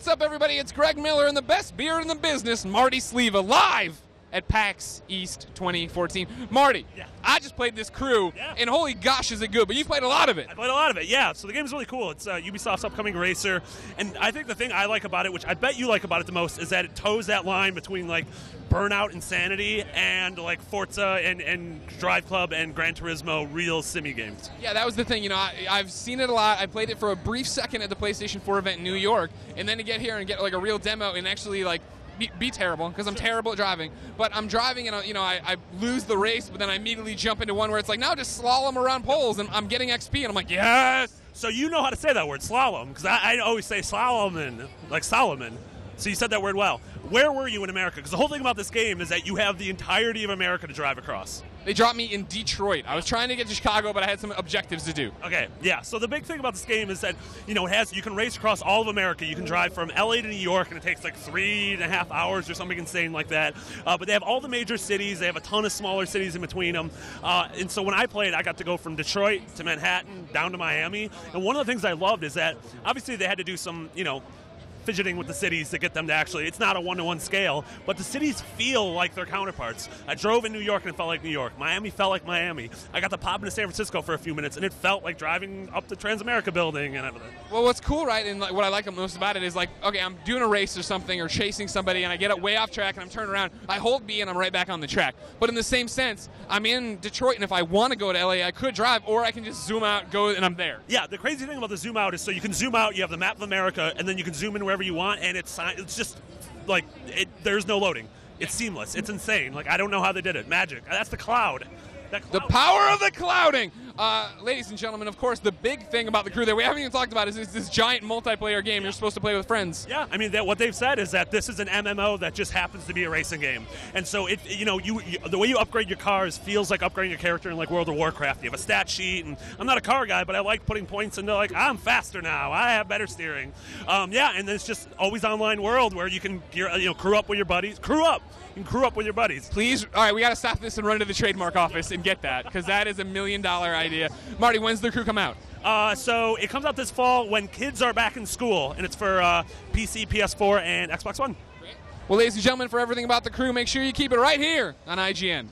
What's up, everybody? It's Greg Miller and the best beer in the business, Marty Sleva, live at PAX East 2014. Marty, Yeah. I just played this crew, Yeah. and holy gosh, is it good, but you've played a lot of it. I played a lot of it, yeah. So the game's really cool. It's Ubisoft's upcoming racer, and I think the thing I like about it, which I bet you like about it the most, is that it toes that line between, like, Burnout Insanity and, like, Forza and Drive Club and Gran Turismo real simmy games. Yeah, that was the thing. You know, I've seen it a lot. I played it for a brief second at the PlayStation 4 event in New York, and then to get here and get, like, a real demo and actually, like, be terrible, because I'm terrible at driving. But I'm driving, and I lose the race, but then I immediately jump into one where it's like, now just slalom around poles, and I'm getting XP, and I'm like, yes! So you know how to say that word, slalom, because I always say slalom, like Solomon. So you said that word well. Where were you in America? Because the whole thing about this game is that you have the entirety of America to drive across. They dropped me in Detroit. I was trying to get to Chicago, but I had some objectives to do. Okay, yeah. So the big thing about this game is that, you can race across all of America. You can drive from LA to New York, and it takes like 3.5 hours or something insane like that. But they have all the major cities. They have a ton of smaller cities in between them. And so when I played, I got to go from Detroit to Manhattan down to Miami. And one of the things I loved is that obviously they had to do some, fidgeting with the cities to get them to actually, it's not a one-to-one scale, but the cities feel like their counterparts. I drove in New York and it felt like New York. Miami felt like Miami. I got to pop into San Francisco for a few minutes and it felt like driving up the Transamerica building and everything. Well, what's cool, right, and what I like most about it is, like, okay, I'm doing a race or something or chasing somebody and I get way off track and I'm turning around. I hold B and I'm right back on the track. But in the same sense, I'm in Detroit, and if I want to go to LA, I could drive, or I can just zoom out, go, and I'm there. Yeah, the crazy thing about the zoom out is so you can zoom out, you have the map of America, and then you can zoom in wherever you want, and it's just like there's no loading. It's seamless. It's insane. Like, I don't know how they did it. Magic. That's the cloud. The power of the clouding. Ladies and gentlemen, of course, the big thing about the crew that we haven't even talked about is this giant multiplayer game you're supposed to play with friends. Yeah, I mean, what they've said is that this is an MMO that just happens to be a racing game. And so, the way you upgrade your cars feels like upgrading your character in, like, World of Warcraft. You have a stat sheet, and I'm not a car guy, but I like putting points into, like, I'm faster now. I have better steering. Yeah, and then it's just always online world where you can, crew up with your buddies. Crew up! You can crew up with your buddies. Please, all right, we got to stop this and run to the trademark office and get that, because that is $1 million idea. Marty, when's the crew come out? So it comes out this fall when kids are back in school, and it's for PC, PS4, and Xbox One. Well, ladies and gentlemen, for everything about the crew, make sure you keep it right here on IGN.